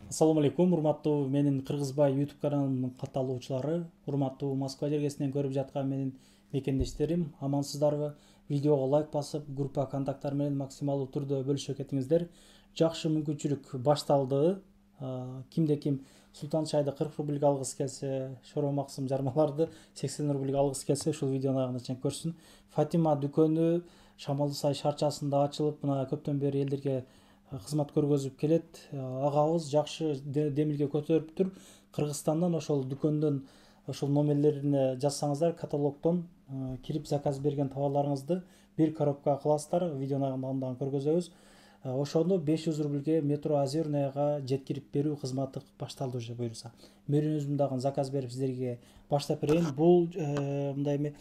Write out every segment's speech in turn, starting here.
Ассаламу алейкум, урматтуу менин Кыргызбай YouTube каналымдын катталуучулары, урматтуу Москва жергесинен көрүп жаткан менин мекендештерим, амансыздарбы? Видеого лайк басып, группа контакттар менен максималдуу түрдө бөлүшө кетиңиздер. Жакшы мүмкүнчүлүк башталды. Кимде ким Султан чайды 40 рубльге алгысы келсе, Шоро Максым жармаларды 80 рубльге алгысы келсе, ушул видеонун аягына чейин көрсүн. Фатима дүкөнү Шамалды Сай шарчасында ачылып, мына көптөн бери элдерге кызмат көргөзүп келет. Агабыз жакшы демилге көтөрүптүр. Кыргызстандан ошол дүкөндөн ошол номерлерине жазсаңыздар, каталогдон кирип заказ берген товарларыңызды бир коробка кыласыздар. Видеонун андагы көргөзөбүз. Ошону 500 рубльге метро Озерныйга жеткирип берүү кызматы башталды уже буюрса. Мен өзүм дагы заказ берип сиздерге баштап берейин. Бул мындай эме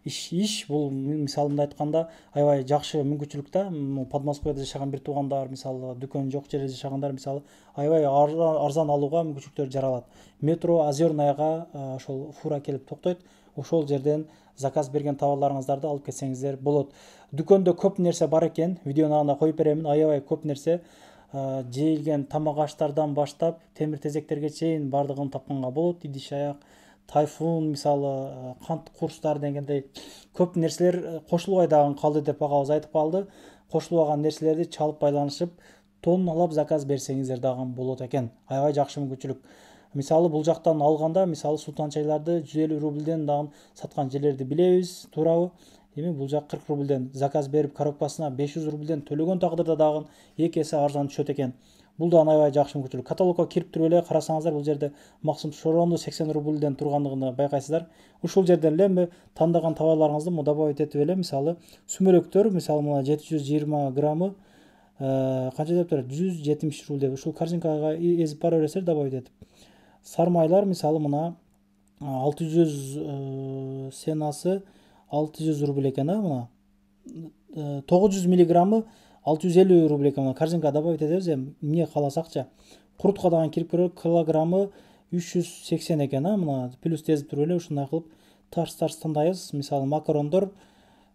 иш бул мисалы мындай айтканда аябай жакшы мүмкүнчүлүк да. Подмосковьеда жашаган бир туугандар, мисалы дүкөн жок жерде жашагандар, мисалы аябай арзан алууга мүмкүнчүлүктөр жаралат. Метро Озерныйга ошол фура келип токтойт. Ошол жерден заказ берген товарларыңыздарды алып кетсеңиздер болот. Дүкөндө көп нерсе бар экен. Видеонун агында коюп беремин. Аябай көп нерсе. Жейилген тамак аштардан баштап темир тезектерге чейин бардыгын тапканга болот. Идиш аяк, тайфун, мисалы кант курстар дегендей көп нерселер кошулбай дагы калды деп агабыз айтып калды. Кошулбаган нерселерди чалып байланышып тонналап заказ берсеңиздер дагы болот экен. Аябай жакшы мүмкүнчүлүк. Мисалы бул жактан алганда, мисалы Султан чайларды 150 рубльден дагы саткан жерлерди билебиз, туурабы? Эми бул жак 40 рубльден заказ берип коробкасына 500 рубльден төлөгөн тагдырда дагы 2 эсе арзан түшөт экен. Бул да аябай жакшы мүмкүнчүлүк. Каталогко кирип туруп эле карасаңыздар, бул жерде Максым Шорону 80 рубльден тургандыгын байкайсыздар. Ушул жерден эле эми тандаган товарларыңызды добавить этип эле, мисалы сүмөлөктөр, мисалы мына 720 граммы канча деп турат? 170 рубль деп ушул корзинкага эзип бара бересиздер, добавить этип. Сармайлар мисалы мына 600 сенасы 600 рубль экен, мына 900 миллиграммы 650 рубль экен. Корзинкага добавить этебиз, эми эмне кааласакчы. Курутка дагы кирип көрөлүк, килограммы 380 экен, мына плюс тезип туруп эле ушундай кылып тарс тандайбыз. Мисалы макарондор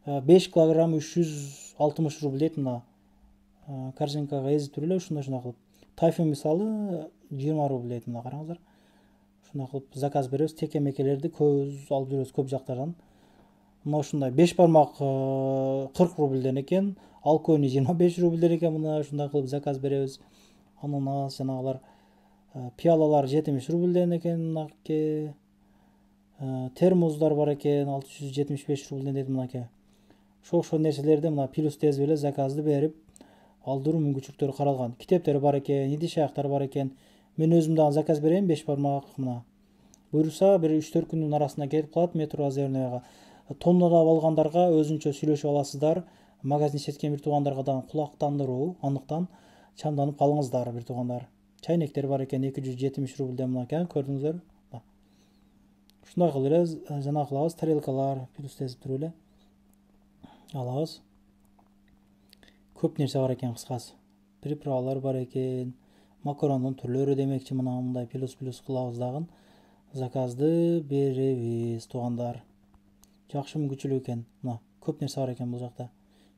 5 килограмм 360 рубль дейт, мына корзинкага эзип туруп эле ушундай кылып. Тайфун мисалы 20 рубль дейт, мына караңыздар. Ушундай кылып заказ беребиз. Теке-мекелерди көз алып жүрөбүз көп жактардан. Мына ушундай 5 бармак 40 рубльден экен, алкони 25 рубльден экен. Мына ушундай кылып заказ беребиз. Ананас жанагылар, пиалалар 70 рубльден экен, мынаке. Термоздар бар экен, 675 рубльден дейт мынаке. Ошол нерселерди мына плюс тезип эле заказды берип алдыруу мүмкүнчүлүктөрү каралган. Китептер бар экен, идиш аяктар бар экен. Мен өзүм дагы заказ берейин, 5 бармак мына. Буюрса бир 3-4 күндүн арасында келип калат метро Озерныйга. Тонналап алгандарга өзүнчө сүйлөшүп аласыздар. Магазин иштеткен бир туугандарга дагы кулактандыруу, андыктан чамданып калыңыздар бир туугандар. Чайнектер бар экен, 270 рубльден мынаке, көрдүңүздөр. Ушундай кылып эле жана кылабыз. Тарелкалар плюс тезип туруп эле алабыз. Көп нерсе бар экен кыскасы. Приправалар бар экен. Макарондун түрлөрү демекчи, мына мындай плюс кылабыз дагы. Заказды беребиз туугандар. Жакшы мүмкүнчүлүк экен. Мына көп нерсе бар экен бул жакта.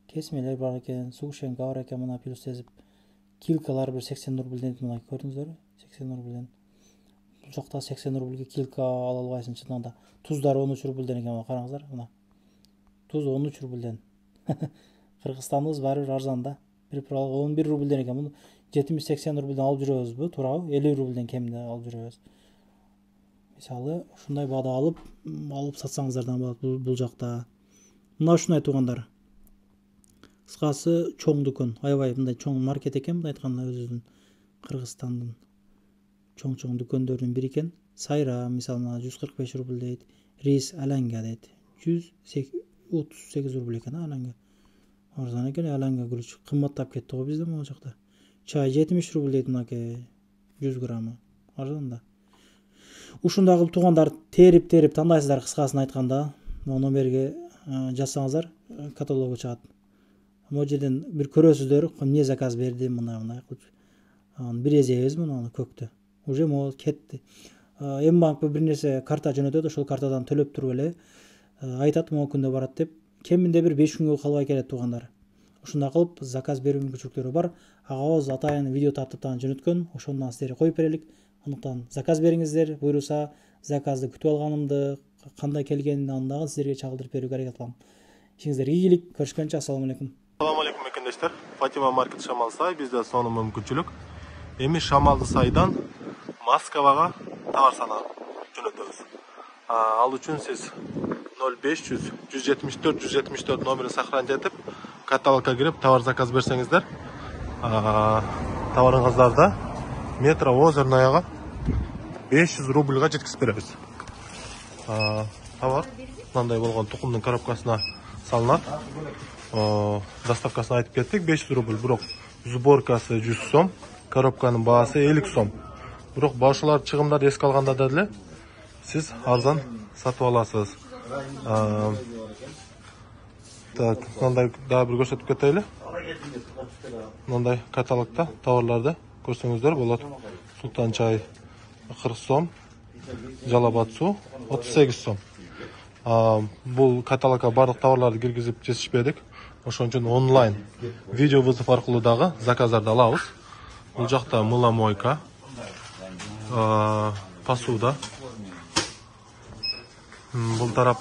Кесмелер бар экен, сушенка бар экен, мына плюс тезип. Килкалар бир 80 рубльден, мына көрдүңүздөрбү? 80 рубльден. Бул жакта 80 рубльге килка ала албайсың чындагында. Туздар 13 рубльден экен, мына караңыздар, мына. Туз 13 рубльден. Кыргызстандыбыз баары бир арзан да. Приправа 11 рубльден экен. Муну 70-80 рубльден алып жүрөбүзбү, туурабы? 50 рубльден кеминде алып жүрөбүз. Мисалы ушундай баада алып сатсаңыздардан болот бул жакта. Мына ушундай туугандар. Кыскасы чоң дүкөн, аябай мындай чоң маркет экен, мындай айтканда өзүбүздүн Кыргызстандын чоң дүкөндөрүнүн бири экен. Сайра мисалы 145 рубль дейт. Рис аланга дейт. 138 рубль экен, аланга. Арзан экен, аланга күрүч. Кымбаттап кетти го бизде могу жакта. Чай 70 рубль дейт мынаке, 100 граммы. Арзан да. Ушундай кылып туугандар терип тандайсыздар, кыскасын айтканда. Номерге жазсаңыздар, каталогу чыгат. Могу жерден бир көрөсүздөр, эмне заказ бердим, мындай кылып. Бир эзебиз муну көктү. Уже могу кетти. М-банкпы бир нерсе карта жөнөтөт, ошол картадан төлөп туруп эле айтат могу күндө барат деп. Кеминде бир 5 күнгө калбай келет туугандар. ушундай кылып заказ берүү мүмкүнчүлүктөрү бар. Агабыз атайын видео тартыптан жөнөткөн, ошондон сиздерге коюп берелик. Андыктан заказ бериңиздер, буйруса заказды күтүп алганымды, кандай келгенин андагы сиздерге чагылдырып берүүгө аракет кылам. Ишиңиздерге ийгилик, көрүшкөнчө ассалам алейкум. Assalamu alaikum mekendештер. Фатима маркет Шамал сай, бизде соны мүмкүнчүлүк. Эми Шамалды сайдан Москвага товар санап жөнөтөбүз. Ал үчүн сиз 0500 174 174 номерин сохранить этип, каталогка кирип товар заказ берсеңиздер, товарыңыздарда метро озернояга 500 рубльга жеткизип беребиз. Товар мындай болгон тукумдун коробкасына салынат. Доставкасын айтып кеттик, 500 рубль, бирок сборкасы 100 сом, коробканын баасы 50 сом. Бирок башылар чыгымдарды эске алганда деле сиз арзан сатып аласыз. Так, мындай дагы бир көрсөтүп кетели. Мындай каталогда товарларды көрсөңүздөр болот. Султан чай 40 сом, жалабат суу 38 сом. Бул каталогга барлык товарларды киргизип жетишпедик. Ошон үчүн онлайн видео вызов аркылуу дагы заказдарды алабыз. Бул жакта мыломойка, посуда. Бул тарап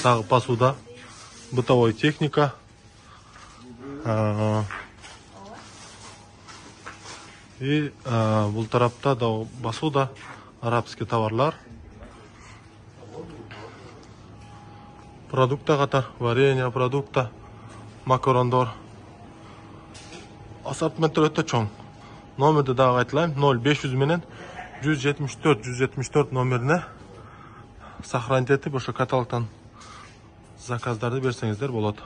дагы посуда, бытовой техника. И бул тарапта да посуда, арабский товарлар. Продукта катар, варенье, продукта, макарондор. Ассортименттер өтө чоң. Номерди дагы айтылайм, 0500 менен 174 номерине сохранить этип, ошо каталогтан заказдарды берсеңиздер болот.